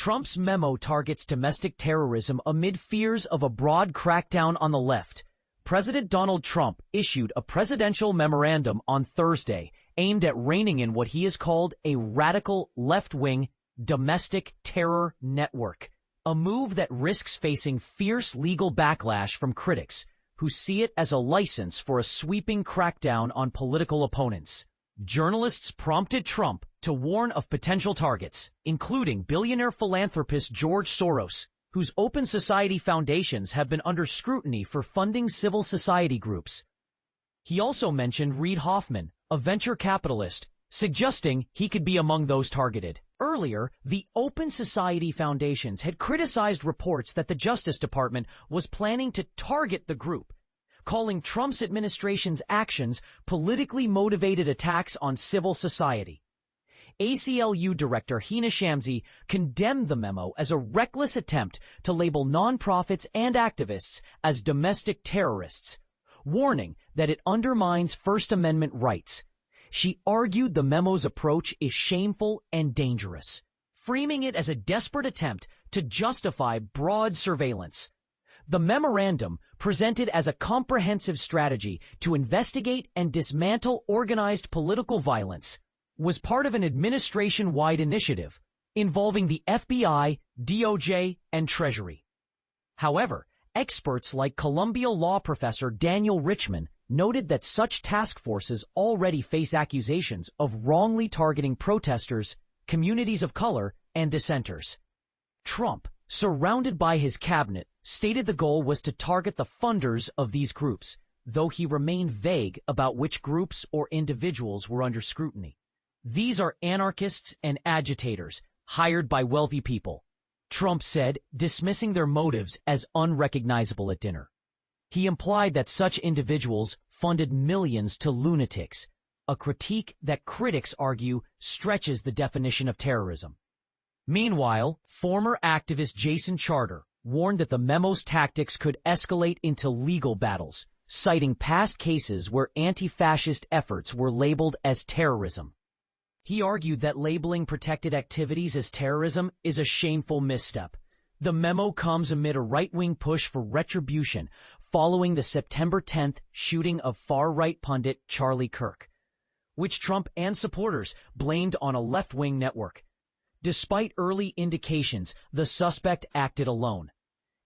Trump's memo targets domestic terrorism amid fears of a broad crackdown on the left. President Donald Trump issued a presidential memorandum on Thursday aimed at reining in what he has called a radical left-wing domestic terror network, a move that risks facing fierce legal backlash from critics who see it as a license for a sweeping crackdown on political opponents. Journalists prompted Trump to warn of potential targets, including billionaire philanthropist George Soros, whose open society foundations have been under scrutiny for funding civil society groups. He also mentioned Reid Hoffman, a venture capitalist, suggesting he could be among those targeted. Earlier, the Open Society Foundations had criticized reports that the Justice Department was planning to target the group, calling Trump's administration's actions politically motivated attacks on civil society. ACLU Director Hina Shamsi condemned the memo as a reckless attempt to label nonprofits and activists as domestic terrorists, warning that it undermines First Amendment rights. She argued the memo's approach is shameful and dangerous, framing it as a desperate attempt to justify broad surveillance. The memorandum, presented as a comprehensive strategy to investigate and dismantle organized political violence, was part of an administration-wide initiative involving the FBI, DOJ, and Treasury. However, experts like Columbia law professor Daniel Richman noted that such task forces already face accusations of wrongly targeting protesters, communities of color, and dissenters. Trump, surrounded by his cabinet, stated the goal was to target the funders of these groups, though he remained vague about which groups or individuals were under scrutiny. These are anarchists and agitators hired by wealthy people, Trump said, dismissing their motives as unrecognizable at dinner. He implied that such individuals funded millions to lunatics, a critique that critics argue stretches the definition of terrorism. Meanwhile, former activist Jason Charter warned that the memo's tactics could escalate into legal battles, citing past cases where anti-fascist efforts were labeled as terrorism. He argued that labeling protected activities as terrorism is a shameful misstep. The memo comes amid a right-wing push for retribution following the September 10th shooting of far-right pundit Charlie Kirk, which Trump and supporters blamed on a left-wing network. Despite early indications, the suspect acted alone.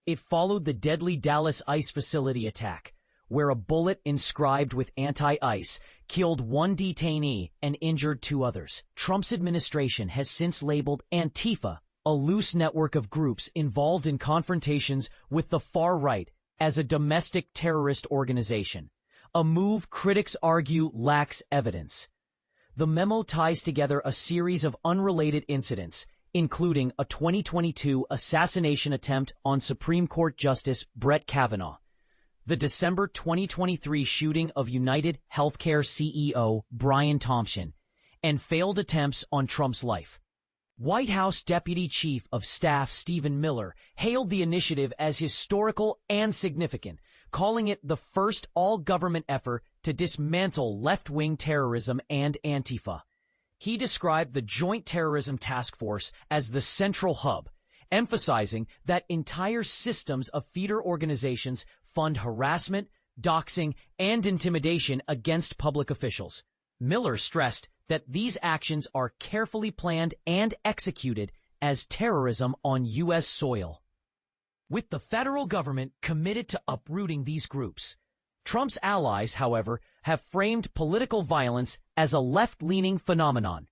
It followed the deadly Dallas ICE facility attack, where a bullet inscribed with anti-ICE killed one detainee and injured two others. Trump's administration has since labeled Antifa, a loose network of groups involved in confrontations with the far right, as a domestic terrorist organization, a move critics argue lacks evidence. The memo ties together a series of unrelated incidents, including a 2022 assassination attempt on Supreme Court Justice Brett Kavanaugh, the December 2023 shooting of United Healthcare CEO Brian Thompson, and failed attempts on Trump's life. White House Deputy Chief of Staff Stephen Miller hailed the initiative as historical and significant, calling it the first all-government effort to dismantle left-wing terrorism and Antifa. He described the Joint Terrorism Task Force as the central hub, emphasizing that entire systems of feeder organizations fund harassment, doxing, and intimidation against public officials. Miller stressed that these actions are carefully planned and executed as terrorism on U.S. soil. With the federal government committed to uprooting these groups, Trump's allies, however, have framed political violence as a left-leaning phenomenon,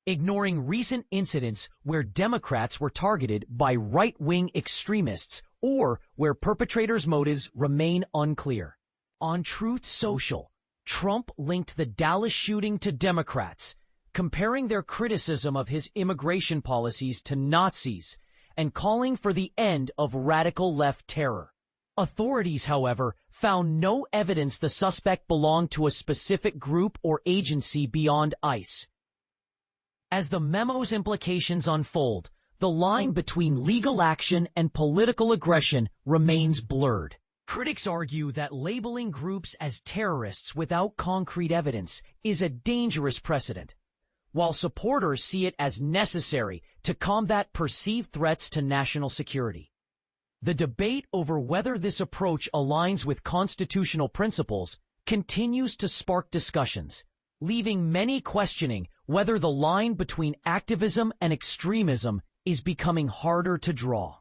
ignoring recent incidents where Democrats were targeted by right-wing extremists or where perpetrators' motives remain unclear. On Truth Social, Trump linked the Dallas shooting to Democrats, comparing their criticism of his immigration policies to Nazis and calling for the end of radical left terror. Authorities, however, found no evidence the suspect belonged to a specific group or agency beyond ICE. As the memo's implications unfold, the line between legal action and political aggression remains blurred. Critics argue that labeling groups as terrorists without concrete evidence is a dangerous precedent, while supporters see it as necessary to combat perceived threats to national security. The debate over whether this approach aligns with constitutional principles continues to spark discussions, leaving many questioning whether the line between activism and extremism is becoming harder to draw.